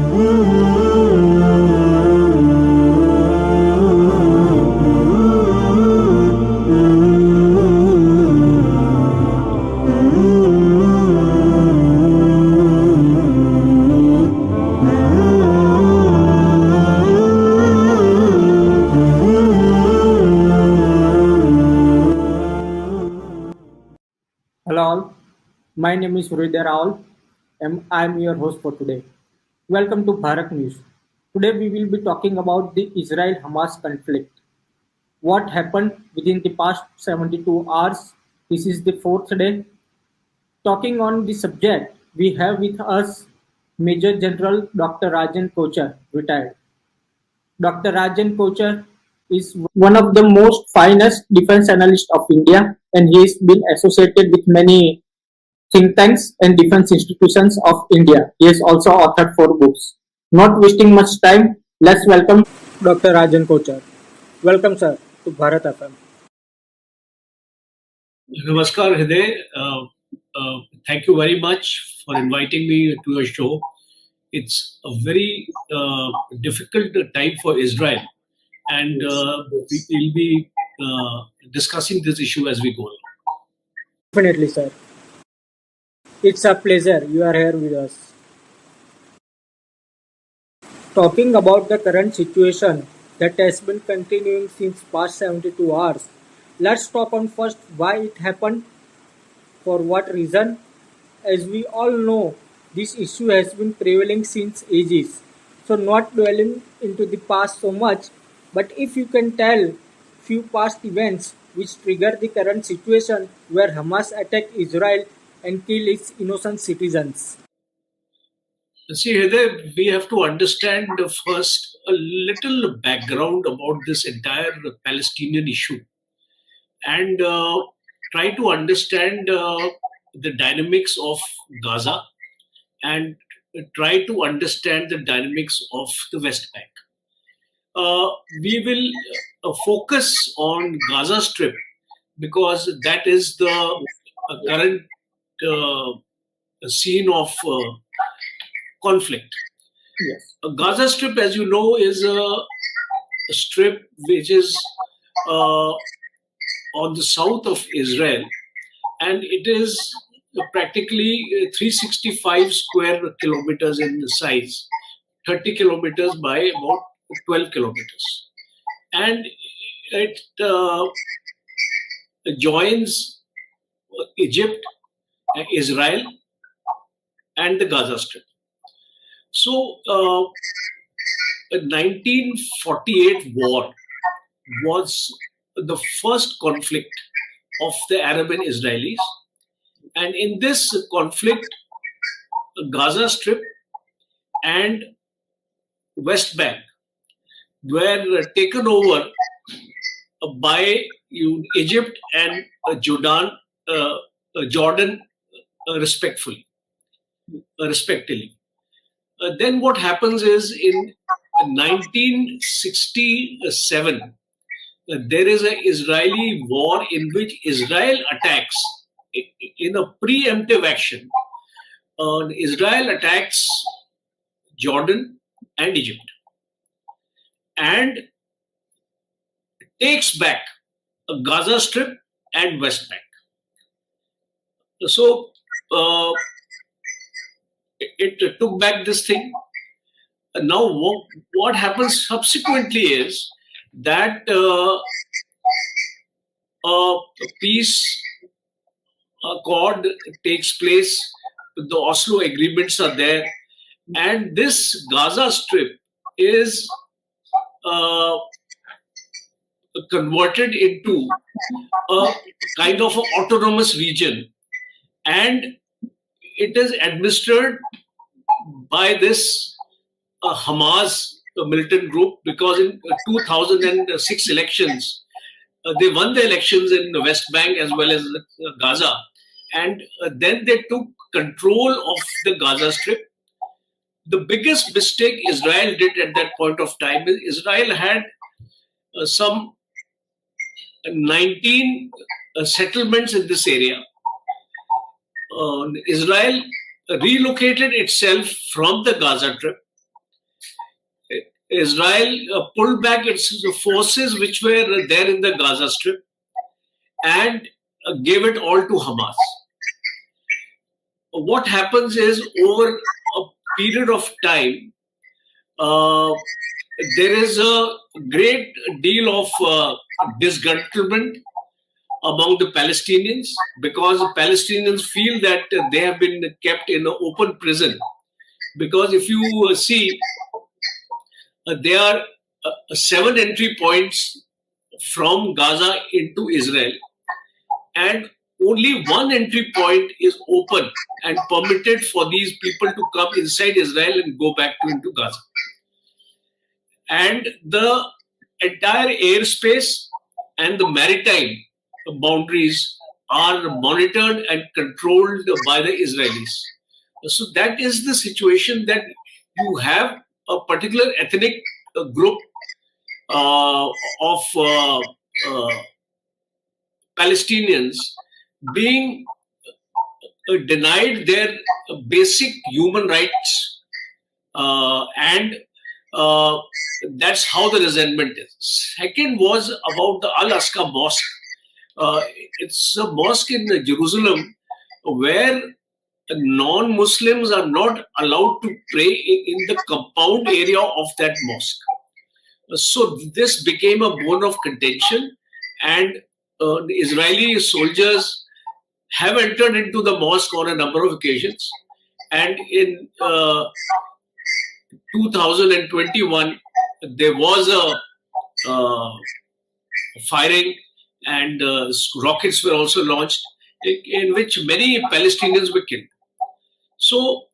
Hello all, my name is Hriday Raval and I am your host for today. Welcome to Bharat News. Today we will be talking about the Israel-Hamas conflict. What happened within the past 72 hours? This is the fourth day. Talking on the subject, we have with us Major General Dr. Rajan Kochhar, retired. Dr. Rajan Kochhar is one of the most finest defense analysts of India, and he has been associated with many think tanks and defense institutions of India. He has also authored 4 books. Not wasting much time, let's welcome Dr. Rajan Kochhar. Welcome, sir, to Bharat FM. Namaskar, Hriday. Thank you very much for inviting me to your show. It's a very difficult time for Israel, and we will be discussing this issue as we go along. Definitely, sir. It's a pleasure you are here with us. Talking about the current situation that has been continuing since past 72 hours, let's talk on first why it happened, for what reason. As we all know, this issue has been prevailing since ages. So not dwelling into the past so much, but if you can tell few past events which trigger the current situation where Hamas attack Israel and kill its innocent citizens. See, Hriday, we have to understand first a little background about this entire Palestinian issue and try to understand the dynamics of Gaza and try to understand the dynamics of the West Bank. We will focus on Gaza Strip because that is the current scene of conflict. Yes. Gaza Strip, as you know, is a strip which is on the south of Israel, and it is practically 365 square kilometers in size, 30 kilometers by about 12 kilometers. And it joins Egypt, Israel, and the Gaza Strip. So, the 1948 war was the first conflict of the Arab and Israelis. And in this conflict, Gaza Strip and West Bank were taken over by Egypt and Jordan, respectively. Then what happens is in 1967, there is an Israeli war in which Israel attacks in a preemptive action. Israel attacks Jordan and Egypt and takes back Gaza Strip and West Bank. So it took back this thing. Now what happens subsequently is that a peace accord takes place, the Oslo agreements are there, and this Gaza Strip is converted into a kind of an autonomous region, and it is administered by this Hamas militant group, because in 2006 elections, they won the elections in the West Bank as well as Gaza, and then they took control of the Gaza Strip. The biggest mistake Israel did at that point of time is Israel had some 19 settlements in this area. Israel relocated itself from the Gaza Strip Israel pulled back its forces which were there in the Gaza Strip and gave it all to Hamas. What happens is, over a period of time, uh, there is a great deal of disgruntlement among the Palestinians, because the Palestinians feel that they have been kept in an open prison. Because if you see, there are 7 entry points from Gaza into Israel, and only one entry point is open and permitted for these people to come inside Israel and go back into Gaza. And the entire airspace and the maritime boundaries are monitored and controlled by the Israelis. So that is the situation, that you have a particular ethnic group of Palestinians being denied their basic human rights, and that's how the resentment is. Second was about the Al-Aqsa Mosque. It's a mosque in Jerusalem where non-Muslims are not allowed to pray in the compound area of that mosque. So this became a bone of contention, and the Israeli soldiers have entered into the mosque on a number of occasions. And in 2021, there was a firing, and rockets were also launched, in which many Palestinians were killed. So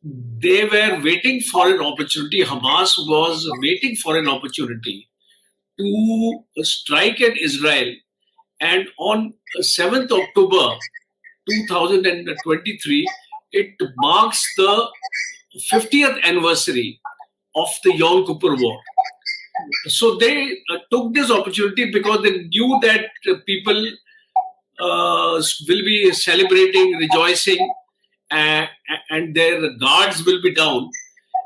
they were waiting for an opportunity. Hamas was waiting for an opportunity to strike at Israel. And on 7th October 2023, it marks the 50th anniversary of the Yom Kippur War. So they took this opportunity because they knew that people will be celebrating, rejoicing, and their guards will be down.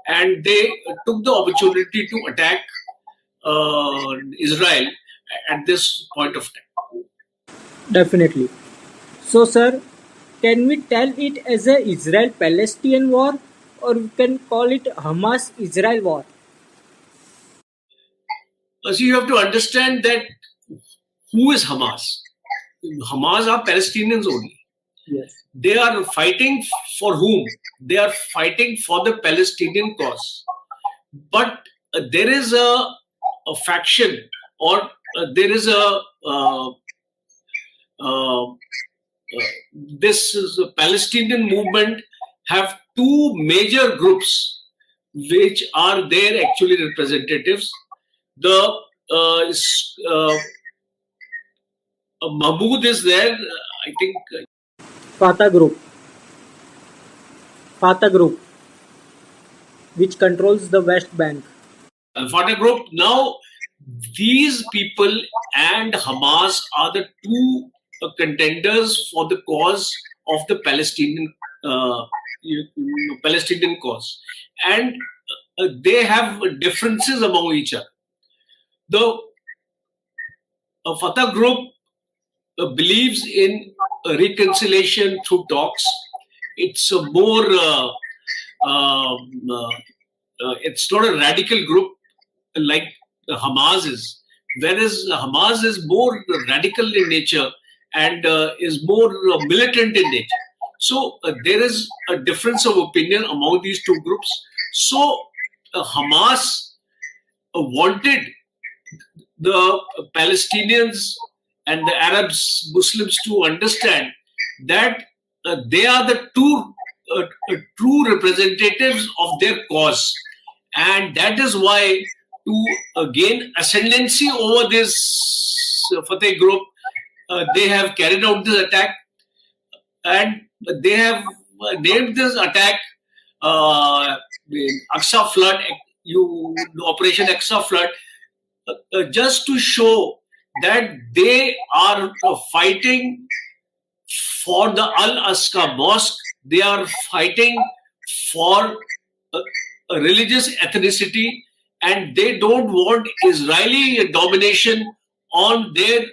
And they took the opportunity to attack Israel at this point of time. Definitely. So, sir, can we tell it as a Israel-Palestinian war, or we can call it Hamas-Israel war? So you have to understand that who is Hamas? Hamas are Palestinians only. Yes. They are fighting for whom? They are fighting for the Palestinian cause. But there is a faction, or there is this is a Palestinian movement have two major groups which are their actually representatives. The Mahmoud is there, I think. Fata Group. Fata Group, which controls the West Bank. Fata Group. Now, these people and Hamas are the two contenders for the cause of the Palestinian cause, and they have differences among each other. The Fatah Group believes in reconciliation through talks. It's a more it's not a radical group like Hamas is, whereas Hamas is more radical in nature and is more militant in nature. So there is a difference of opinion among these two groups. So Hamas wanted the Palestinians and the Arabs, Muslims to understand that they are the true representatives of their cause. And that is why, to gain ascendancy over this Fatah group, they have carried out this attack, and they have named this attack Aqsa Flood, Operation Aqsa Flood, just to show that they are fighting for the Al-Aqsa Mosque. They are fighting for a religious ethnicity, and they don't want Israeli domination on their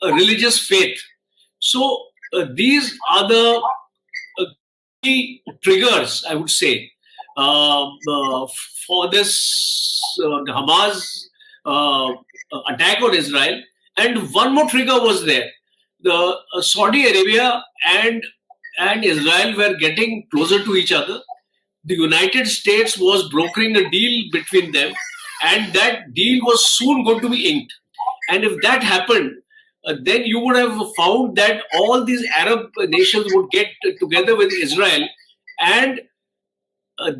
religious faith. So these are the key triggers, I would say, for this Hamas uh, attack on Israel. And one more trigger was there. The Saudi Arabia and Israel were getting closer to each other. The United States was brokering a deal between them, and that deal was soon going to be inked. And if that happened, then you would have found that all these Arab nations would get together with Israel, and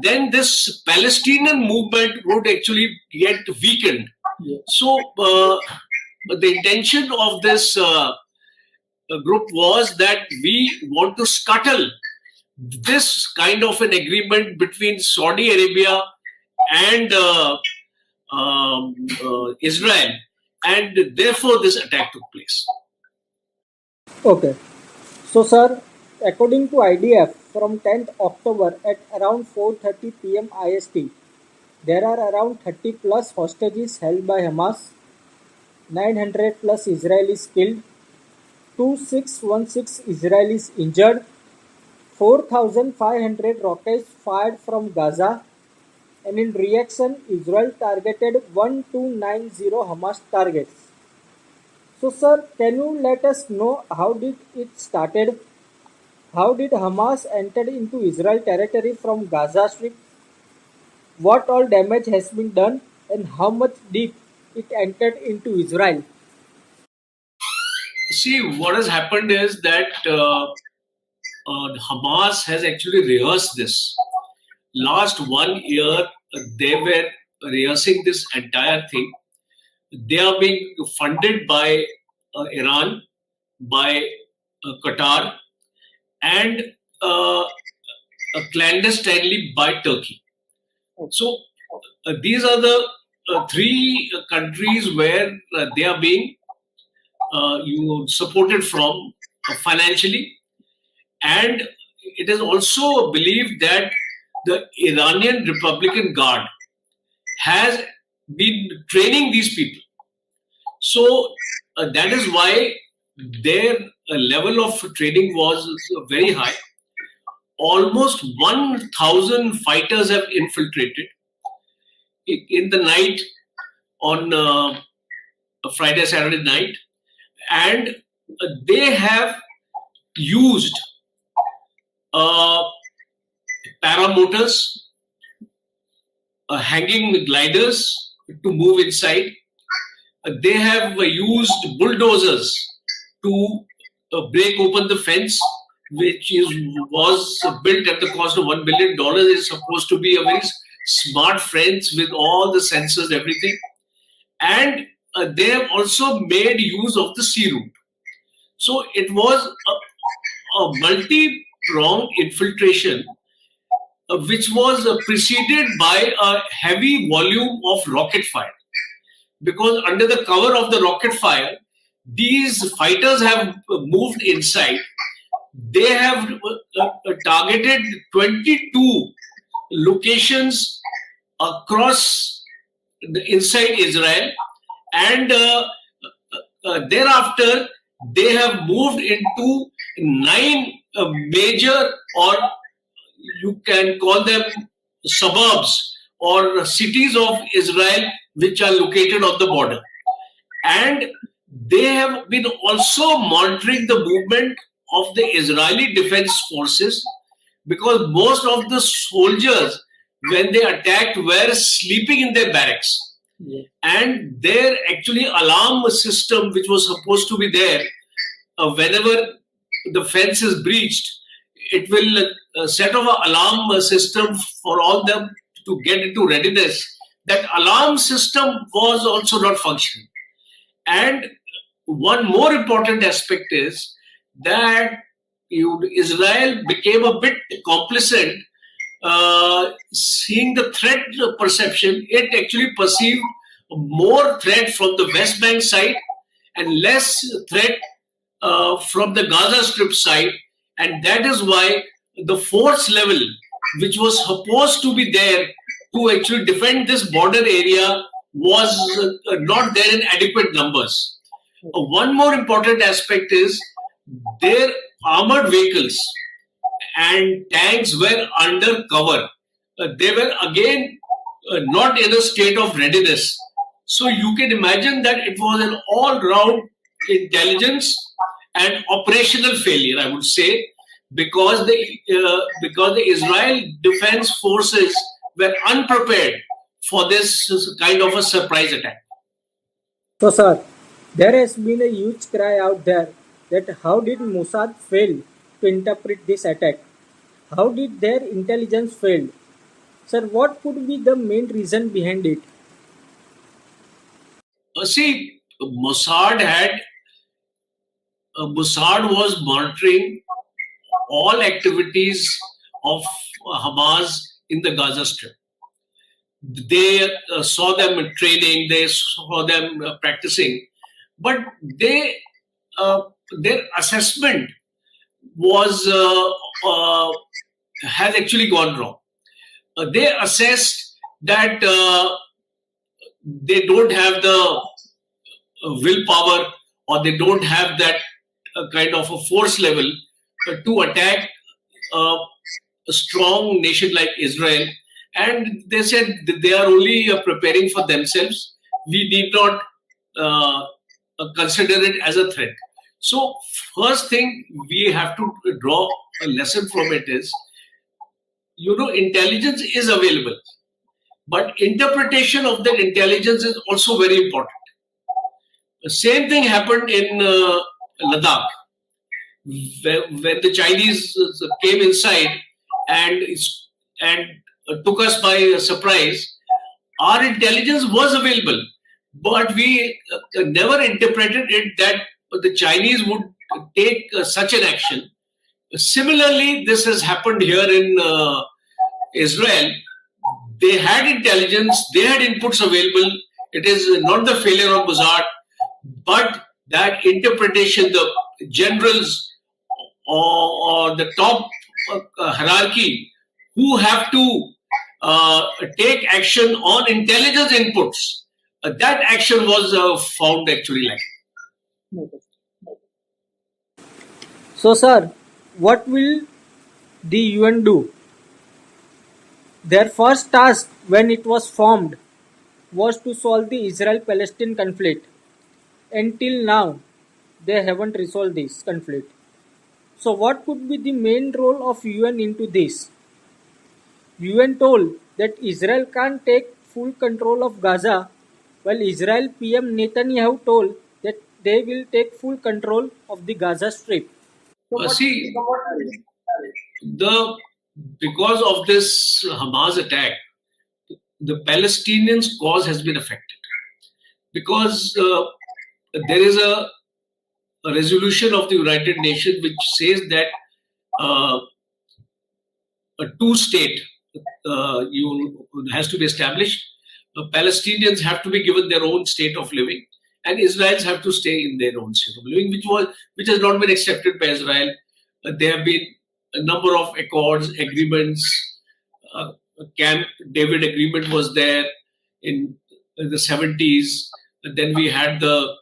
then this Palestinian movement would actually get weakened. So, the intention of this group was that we want to scuttle this kind of an agreement between Saudi Arabia and Israel, and therefore this attack took place. Okay. So, sir, according to IDF, from 10th October at around 4:30 p.m. IST, there are around 30 plus hostages held by Hamas, 900 plus Israelis killed, 2616 Israelis injured, 4,500 rockets fired from Gaza, and in reaction, Israel targeted 1290 Hamas targets. So, sir, can you let us know how did it started? How did Hamas enter into Israel territory from Gaza Strip? What all damage has been done, and how much deep it entered into Israel? See, what has happened is that Hamas has actually rehearsed this. Last 1 year, they were rehearsing this entire thing. They are being funded by Iran, by Qatar, and clandestinely by Turkey. So these are the three countries where they are being supported from financially, and it is also believed that the Iranian Republican Guard has been training these people. So that is why their level of training was very high. Almost 1,000 fighters have infiltrated in the night on Friday, Saturday night, and they have used uh, paramotors, hanging gliders to move inside. They have used bulldozers to break open the fence, which was built at the cost of $1 billion. It's supposed to be a very smart fence with all the sensors, everything. And they have also made use of the sea route. So it was a multi-pronged infiltration, which was preceded by a heavy volume of rocket fire. Because under the cover of the rocket fire, these fighters have moved inside. They have targeted 22 locations across inside Israel, and thereafter they have moved into 9 major, or you can call them suburbs or cities of Israel, which are located on the border. And they have been also monitoring the movement of the Israeli defense forces, because most of the soldiers, when they attacked, were sleeping in their barracks. And their actually alarm system, which was supposed to be there, whenever the fence is breached, it will set off an alarm system for all them to get into readiness. That alarm system was also not functioning. And one more important aspect is that Israel became a bit complicit, seeing the threat perception. It actually perceived more threat from the West Bank side and less threat from the Gaza Strip side. And that is why the force level, which was supposed to be there to actually defend this border area was not there in adequate numbers. One more important aspect is their armored vehicles and tanks were under cover. They were again not in a state of readiness. So you can imagine that it was an all-round intelligence and operational failure, I would say, because the Israel Defense Forces were unprepared for this kind of a surprise attack. So, sir, there has been a huge cry out there that how did Mossad fail to interpret this attack? How did their intelligence fail? Sir, what could be the main reason behind it? See, Mossad was monitoring all activities of Hamas in the Gaza Strip. They saw them training, they saw them practicing, but their assessment was has actually gone wrong. They assessed that they don't have the willpower, or they don't have that kind of a force level to attack a strong nation like Israel. And they said that they are only preparing for themselves. We need not consider it as a threat. So, first thing we have to draw a lesson from it is, intelligence is available, but interpretation of that intelligence is also very important. The same thing happened in Ladakh, when the Chinese came inside and took us by surprise. Our intelligence was available, but we never interpreted it that the Chinese would take such an action. Similarly, this has happened here in Israel. They had intelligence, they had inputs available. It is not the failure of Mossad, but that interpretation, the generals or the top hierarchy who have to take action on intelligence inputs, that action was found actually lacking. So, sir, what will the UN do? Their first task when it was formed was to solve the Israel-Palestine conflict. Until now, they haven't resolved this conflict. So, what could be the main role of UN into this? UN told that Israel can't take full control of Gaza, while Israel PM Netanyahu told that they will take full control of the Gaza Strip. See, because of this Hamas attack, the Palestinians' cause has been affected, because there is a resolution of the United Nations which says that a two-state has to be established. Palestinians have to be given their own state of living, and Israelis have to stay in their own state of living, which has not been accepted by Israel. There have been a number of accords, agreements. Camp David agreement was there in the 70s. Then we had the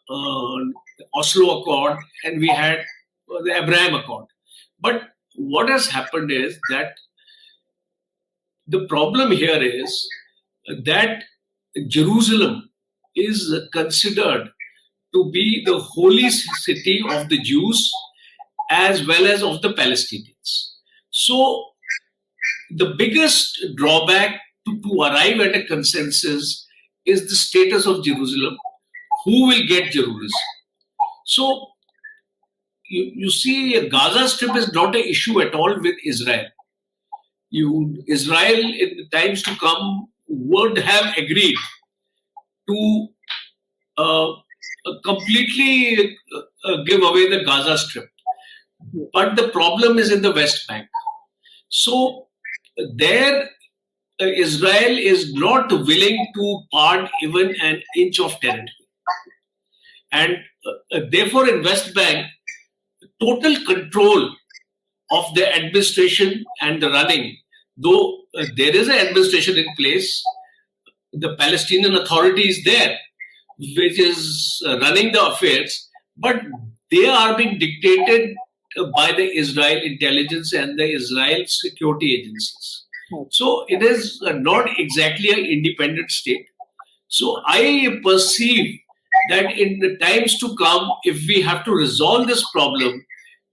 Oslo Accord, and we had the Abraham Accord. But what has happened is that the problem here is that Jerusalem is considered to be the holy city of the Jews as well as of the Palestinians. So the biggest drawback to arrive at a consensus is the status of Jerusalem. Who will get Jerusalem? So you see, Gaza Strip is not an issue at all with Israel. Israel in the times to come would have agreed to completely give away the Gaza Strip. But the problem is in the West Bank. So there, Israel is not willing to part even an inch of territory. And therefore, in West Bank, total control of the administration and the running though there is an administration in place, the Palestinian Authority is there, which is running the affairs, but they are being dictated by the Israel intelligence and the Israel security agencies. So it is not exactly an independent state. So I perceive that in the times to come, if we have to resolve this problem,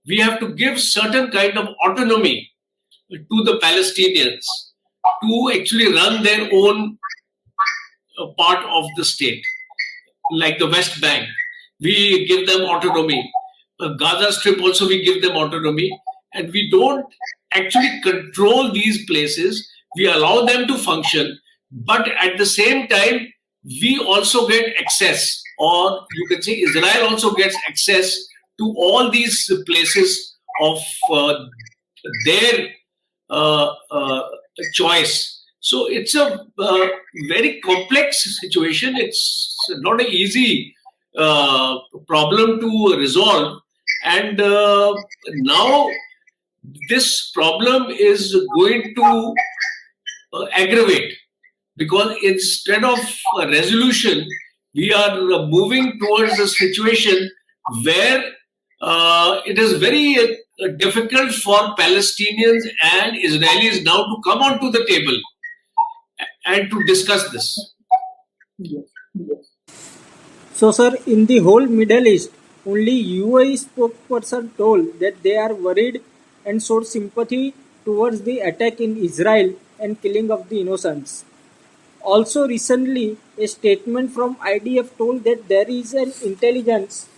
we have to give certain kind of autonomy to the Palestinians to actually run their own part of the state, like the West Bank. We give them autonomy. Gaza Strip also we give them autonomy, and we don't actually control these places. We allow them to function, but at the same time, we also get access, or you can say Israel also gets access to all these places of their choice. So it's a very complex situation. It's not an easy problem to resolve. And now this problem is going to aggravate, because instead of a resolution, we are moving towards a situation where it is very difficult for Palestinians and Israelis now to come onto the table and to discuss this. Yes. So, sir, in the whole Middle East, only UAE spokesperson told that they are worried and showed sympathy towards the attack in Israel and killing of the innocents. Also, recently, a statement from IDF told that there is an intelligence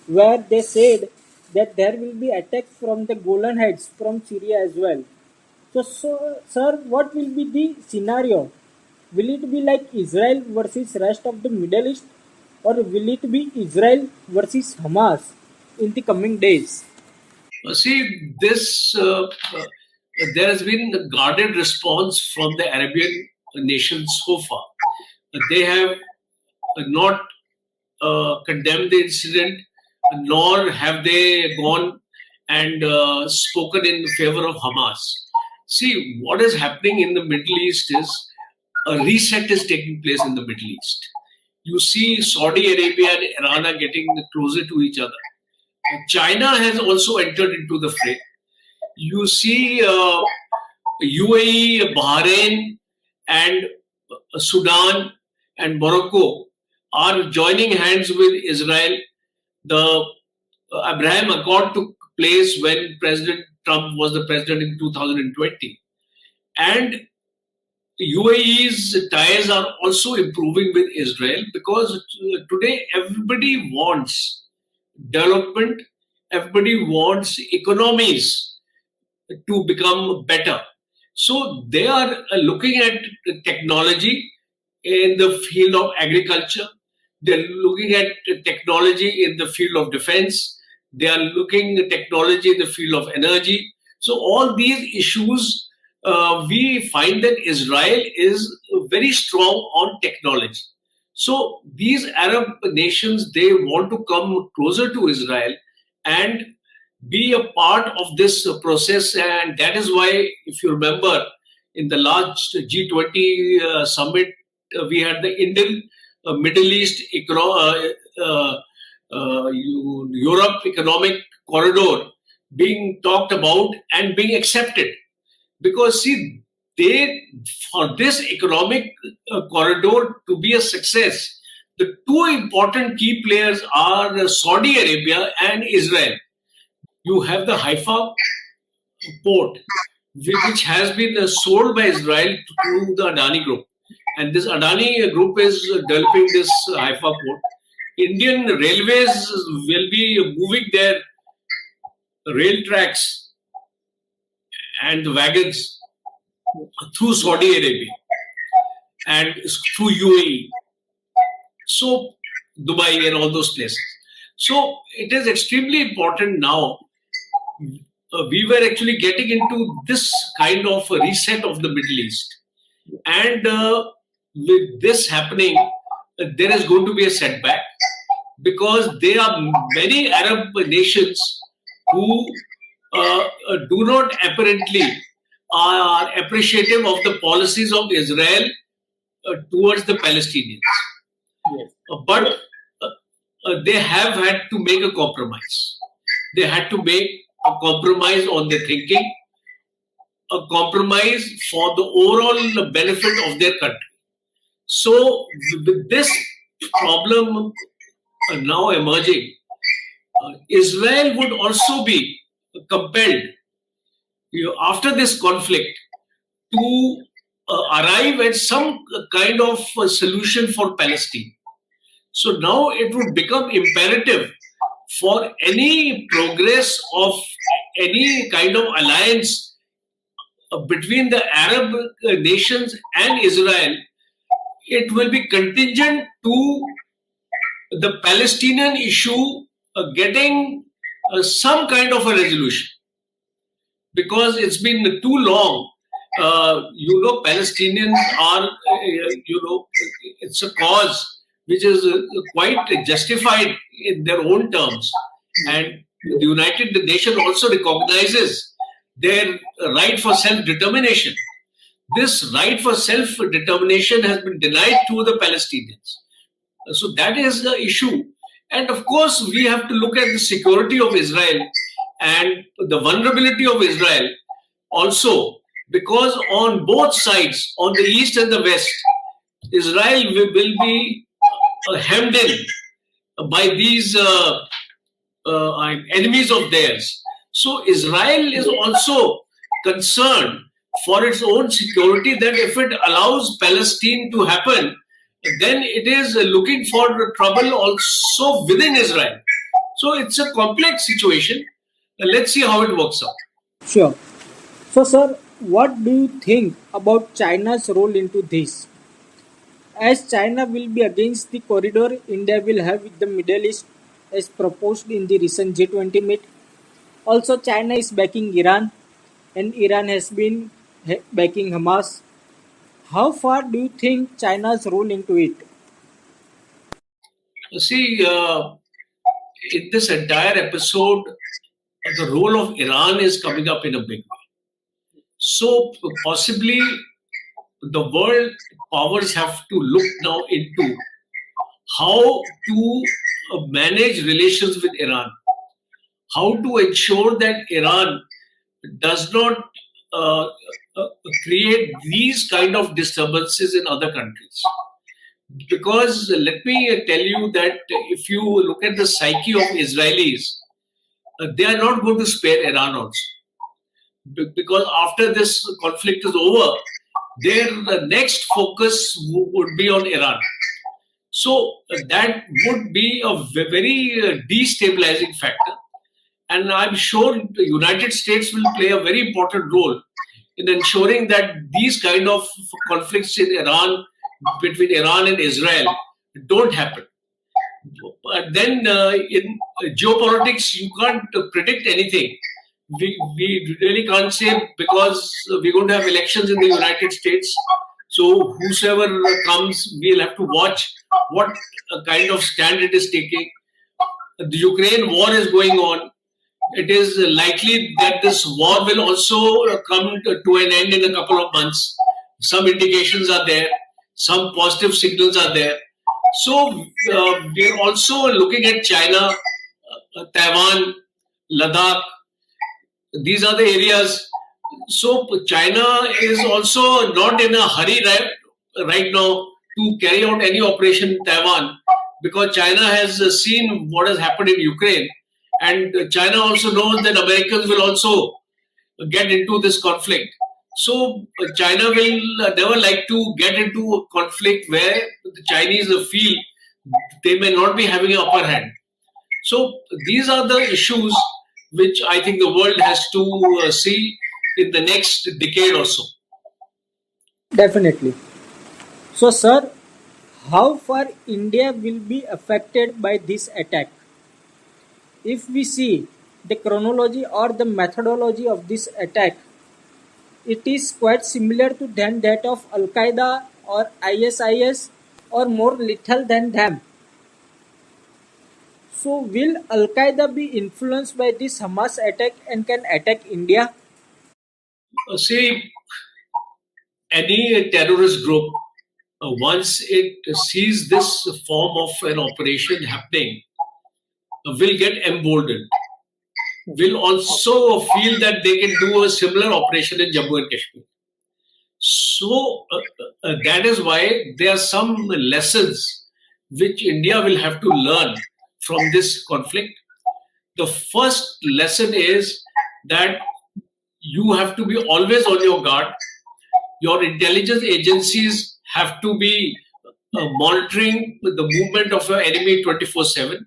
where they said that there will be attacks from the Golan Heights from Syria as well. So, sir, what will be the scenario? Will it be like Israel versus rest of the Middle East, or will it be Israel versus Hamas in the coming days? See, this there has been a guarded response from the Arabian nations so far. They have not condemned the incident, nor have they gone and spoken in favor of Hamas. See, what is happening in the Middle East is a reset is taking place in the Middle East. You see, Saudi Arabia and Iran are getting closer to each other. China has also entered into the fray. You see, UAE, Bahrain, and Sudan and Morocco are joining hands with Israel. The Abraham Accord took place when President Trump was the president in 2020. And UAE's ties are also improving with Israel, because today everybody wants development, everybody wants economies to become better. So they are looking at technology in the field of agriculture. They're looking at technology in the field of defense. They are looking at technology in the field of energy. So all these issues, we find that Israel is very strong on technology. So these Arab nations, they want to come closer to Israel and be a part of this process. And that is why, if you remember, in the last G20 summit, we had the Indian Middle East Europe economic corridor being talked about and being accepted. Because see, they, for this economic corridor to be a success, the two important key players are Saudi Arabia and Israel. You have the Haifa port, which has been sold by Israel to the Adani Group. And this Adani Group is developing this Haifa port. Indian Railways will be moving their rail tracks and the wagons through Saudi Arabia and through UAE. So, Dubai and all those places. So, it is extremely important now. We were actually getting into this kind of a reset of the Middle East. And with this happening, there is going to be a setback, because there are many Arab nations who do not apparently are appreciative of the policies of Israel towards the Palestinians. Yes. But they have had to make a compromise. They had to make a compromise on their thinking, a compromise for the overall benefit of their country. So, with this problem now emerging, Israel would also be compelled, after this conflict, to arrive at some kind of solution for Palestine. So now it would become imperative for any progress of any kind of alliance between the Arab nations and Israel, it will be contingent to the Palestinian issue getting some kind of a resolution, because it's been too long. Palestinians are, it's a cause which is quite justified in their own terms. And the United Nations also recognizes their right for self determination. This right for self determination has been denied to the Palestinians. So that is the issue. And of course, we have to look at the security of Israel and the vulnerability of Israel also, because on both sides, on the east and the west, Israel will be hemmed in by these enemies of theirs. So Israel is also concerned for its own security, that if it allows Palestine to happen, then it is looking for trouble also within Israel. So it's a complex situation. Let's see how it works out. Sure. So, sir, what do you think about China's role into this? As China will be against the corridor India will have with the Middle East as proposed in the recent G20 meet. Also, China is backing Iran and Iran has been backing Hamas. How far do you think China's role into it? See, in this entire episode, the role of Iran is coming up in a big way. So possibly the world powers have to look now into how to manage relations with Iran, how to ensure that Iran does not uh, uh, create these kind of disturbances in other countries. Because let me tell you that if you look at the psyche of Israelis, they are not going to spare Iran also. Because after this conflict is over, their next focus would be on Iran. So that would be a very destabilizing factor. And I'm sure the United States will play a very important role in ensuring that these kind of conflicts in Iran, between Iran and Israel, don't happen. But then in geopolitics, you can't predict anything. We really can't say, because we're going to have elections in the United States. So whosoever comes, we'll have to watch what kind of stand it is taking. The Ukraine war is going on. It is likely that this war will also come to an end in a couple of months. Some indications are there, some positive signals are there. So we're also looking at China, Taiwan, Ladakh. These are the areas. So China is also not in a hurry right now to carry out any operation in Taiwan, because China has seen what has happened in Ukraine, and China also knows that Americans will also get into this conflict. So China will never like to get into a conflict where the Chinese feel they may not be having an upper hand. So these are the issues which I think the world has to see in the next decade or so. Definitely. So, sir, how far India will be affected by this attack? If we see the chronology or the methodology of this attack, it is quite similar to than that of Al Qaeda or ISIS, or more lethal than them. So, will Al Qaeda be influenced by this Hamas attack and can attack India? See, any terrorist group, once it sees this form of an operation happening, will get emboldened, will also feel that they can do a similar operation in Jammu and Kashmir. So that is why there are some lessons which India will have to learn from this conflict. The first lesson is that you have to be always on your guard. Your intelligence agencies have to be monitoring the movement of your enemy 24/7.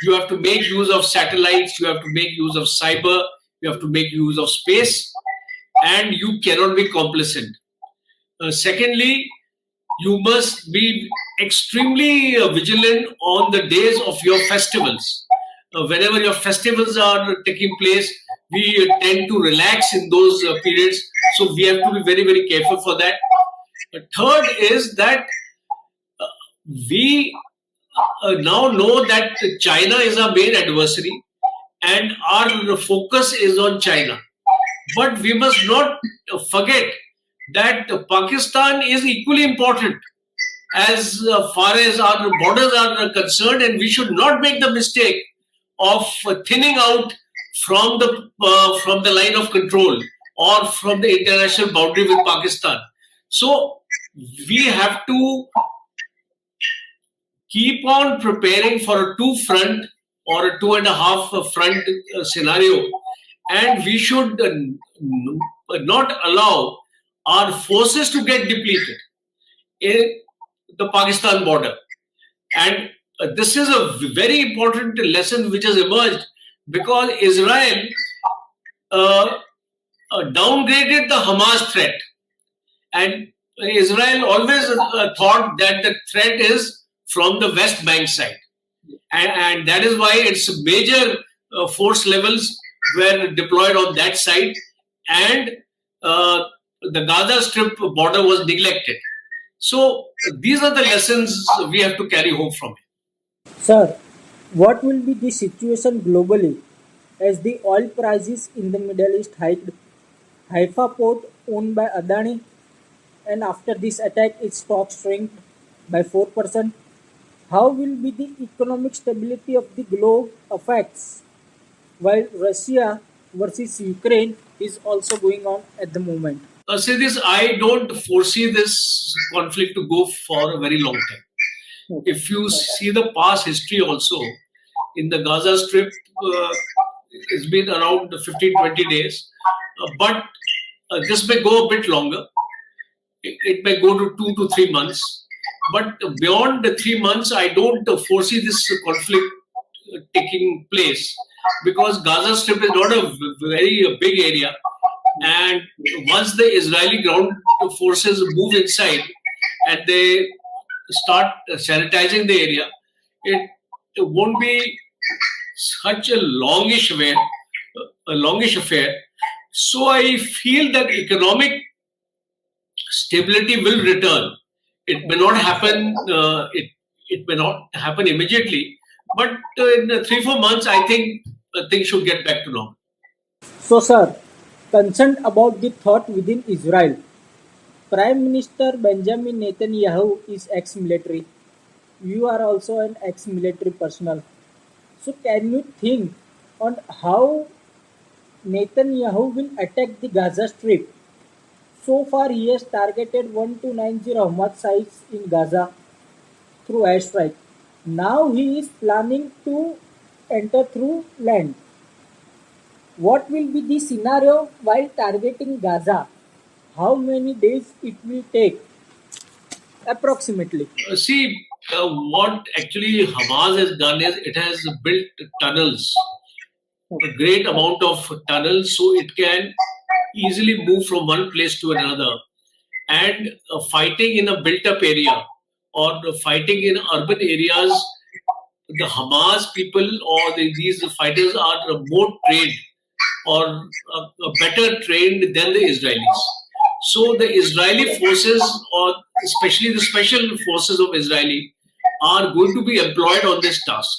You have to make use of satellites, you have to make use of cyber, you have to make use of space, and you cannot be complacent. Secondly, you must be extremely vigilant on the days of your festivals. Whenever your festivals are taking place, we tend to relax in those periods. So we have to be very, very careful for that. Third is that we now know that China is our main adversary and our focus is on China. But we must not forget that Pakistan is equally important as far as our borders are concerned, and we should not make the mistake of thinning out from the line of control or from the international boundary with Pakistan. So we have to keep on preparing for a two front or a two and a half front scenario, and we should not allow our forces to get depleted in the Pakistan border. And this is a very important lesson which has emerged because Israel downgraded the Hamas threat. And Israel always thought that the threat is from the West Bank side. And that is why its major force levels were deployed on that side. And the Gaza Strip border was neglected. So these are the lessons we have to carry home from it. Sir, what will be the situation globally as the oil prices in the Middle East hiked? Haifa port owned by Adani, and after this attack its stock shrank by 4%. How will be the economic stability of the globe affects while Russia versus Ukraine is also going on at the moment? Say this, I don't foresee this conflict to go for a very long time. If you see the past history also, in the Gaza Strip, it's been around 15-20 days, but this may go a bit longer. It may go to 2 to 3 months. But beyond the 3 months, I don't foresee this conflict taking place because Gaza Strip is not a very big area. And once the Israeli ground forces move inside and they start sanitizing the area, it won't be such a longish affair. So I feel that economic stability will return. It may not happen. It may not happen immediately, but in 3-4 months, I think things should get back to normal. So, sir, concerned about the thought within Israel, Prime Minister Benjamin Netanyahu is ex-military. You are also an ex-military personnel. So, can you think on how Netanyahu will attack the Gaza Strip? So far, he has targeted 1290 Hamas sites in Gaza through airstrike. Now he is planning to enter through land. What will be the scenario while targeting Gaza? How many days it will take approximately? See, what actually Hamas has done is it has built tunnels, a great amount of tunnels, so it can easily move from one place to another. And fighting in a built-up area or fighting in urban areas, the Hamas people or these fighters are more trained or better trained than the Israelis. So the Israeli forces, or especially the special forces of Israeli, are going to be employed on this task,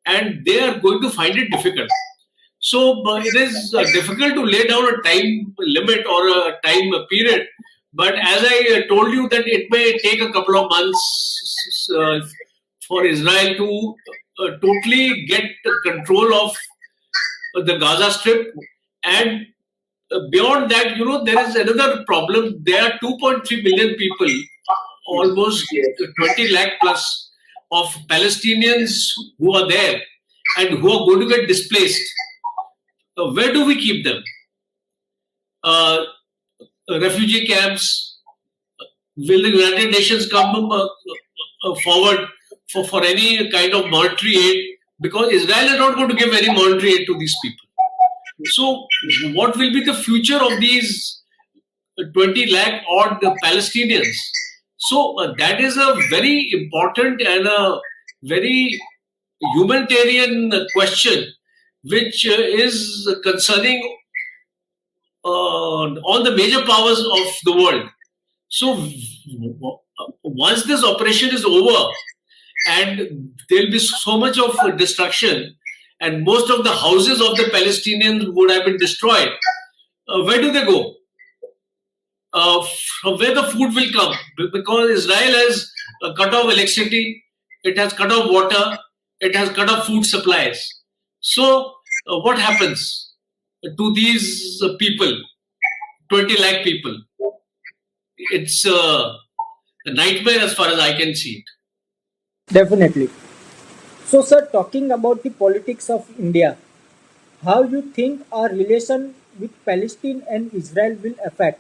and they are going to find it difficult. So it is difficult to lay down a time limit or a time period. But as I told you, that it may take a couple of months for Israel to totally get control of the Gaza Strip. And beyond that, there is another problem. There are 2.3 million people, almost 20 lakh plus of Palestinians who are there and who are going to get displaced. Where do we keep them? Uh, Refugee camps? Will the United Nations come forward for any kind of monetary aid? Because Israel is not going to give any monetary aid to these people. So, what will be the future of these 20 lakh odd Palestinians? So, that is a very important and a very humanitarian question, which is concerning all the major powers of the world. So, once this operation is over, and there'll be so much of destruction, and most of the houses of the Palestinians would have been destroyed, where do they go? From where the food will come? Because Israel has cut off electricity, it has cut off water, it has cut off food supplies. So, what happens to these people, 20 lakh people? It's a nightmare as far as I can see it. Definitely. So, sir, talking about the politics of India, how you think our relation with Palestine and Israel will affect?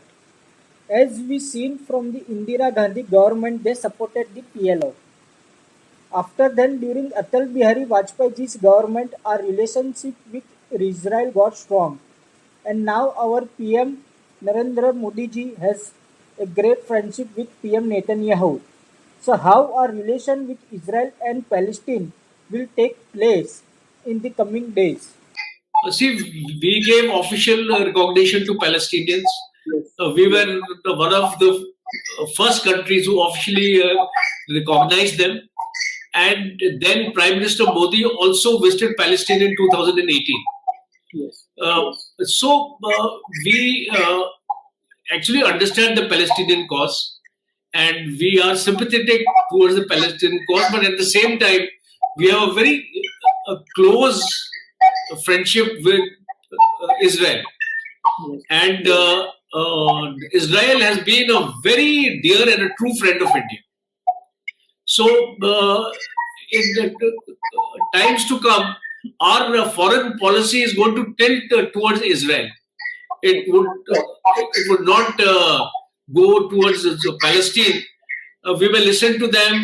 As we seen from the Indira Gandhi government, they supported the PLO. After then, during Atal Bihari Vajpayee's government, our relationship with Israel got strong. And now our PM Narendra Modi ji has a great friendship with PM Netanyahu. So how our relation with Israel and Palestine will take place in the coming days? See, we gave official recognition to Palestinians. We were one of the first countries who officially recognized them. And then Prime Minister Modi also visited Palestine in 2018. Yes. So we actually understand the Palestinian cause, and we are sympathetic towards the Palestinian cause, but at the same time, we have a very close friendship with Israel. Yes. And Israel has been a very dear and a true friend of India. So, in the times to come, our foreign policy is going to tilt towards Israel. It would not go towards Palestine. We may listen to them,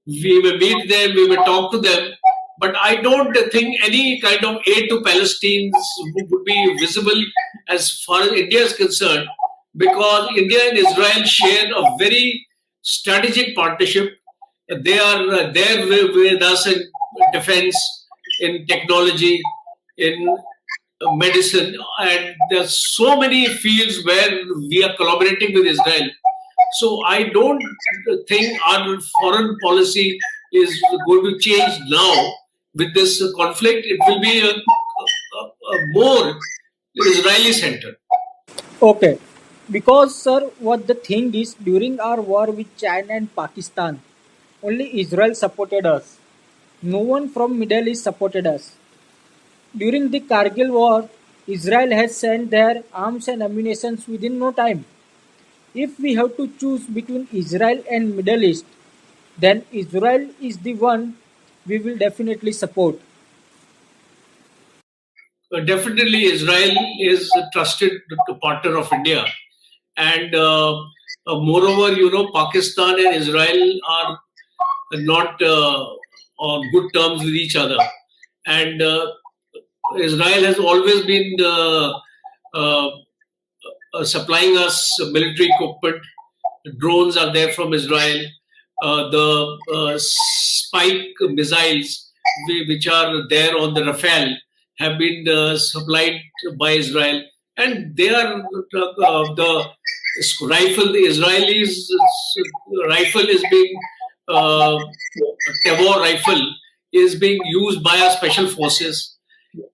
we may meet them, we may talk to them, but I don't think any kind of aid to Palestinians would be visible as far as India is concerned, because India and Israel share a very strategic partnership. They are there with us in defense, in technology, in medicine, and there's so many fields where we are collaborating with Israel. So I don't think our foreign policy is going to change now with this conflict. It will be a more Israeli centered. Okay. Because, sir, what the thing is, during our war with China and Pakistan, only Israel supported us. No one from Middle East supported us. During the Kargil war, Israel has sent their arms and ammunition within no time. If we have to choose between Israel and Middle East, then Israel is the one we will definitely support. Definitely, Israel is a trusted partner of India, and moreover, Pakistan and Israel are not on good terms with each other, and Israel has always been uh, supplying us military equipment. Drones are there from Israel. The spike missiles, which are there on the Rafale, have been supplied by Israel, and they are the rifle. The Israelis' rifle is being Tavor rifle is being used by our special forces,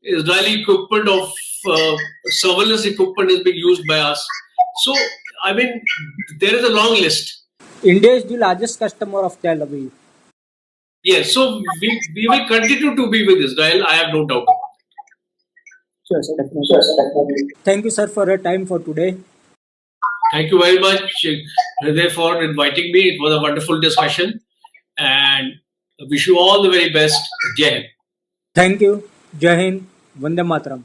Israeli equipment of surveillance equipment is being used by us. So, I mean, there is a long list. India is the largest customer of Tel Aviv. Yes, so we will continue to be with Israel. I have no doubt about it. Sure, sir, definitely. Thank you, sir, for your time for today. Thank you very much, Hriday, for inviting me. It was a wonderful discussion, and I wish you all the very best. Jai Hind. Thank you. Jai Hind. Vande Mataram.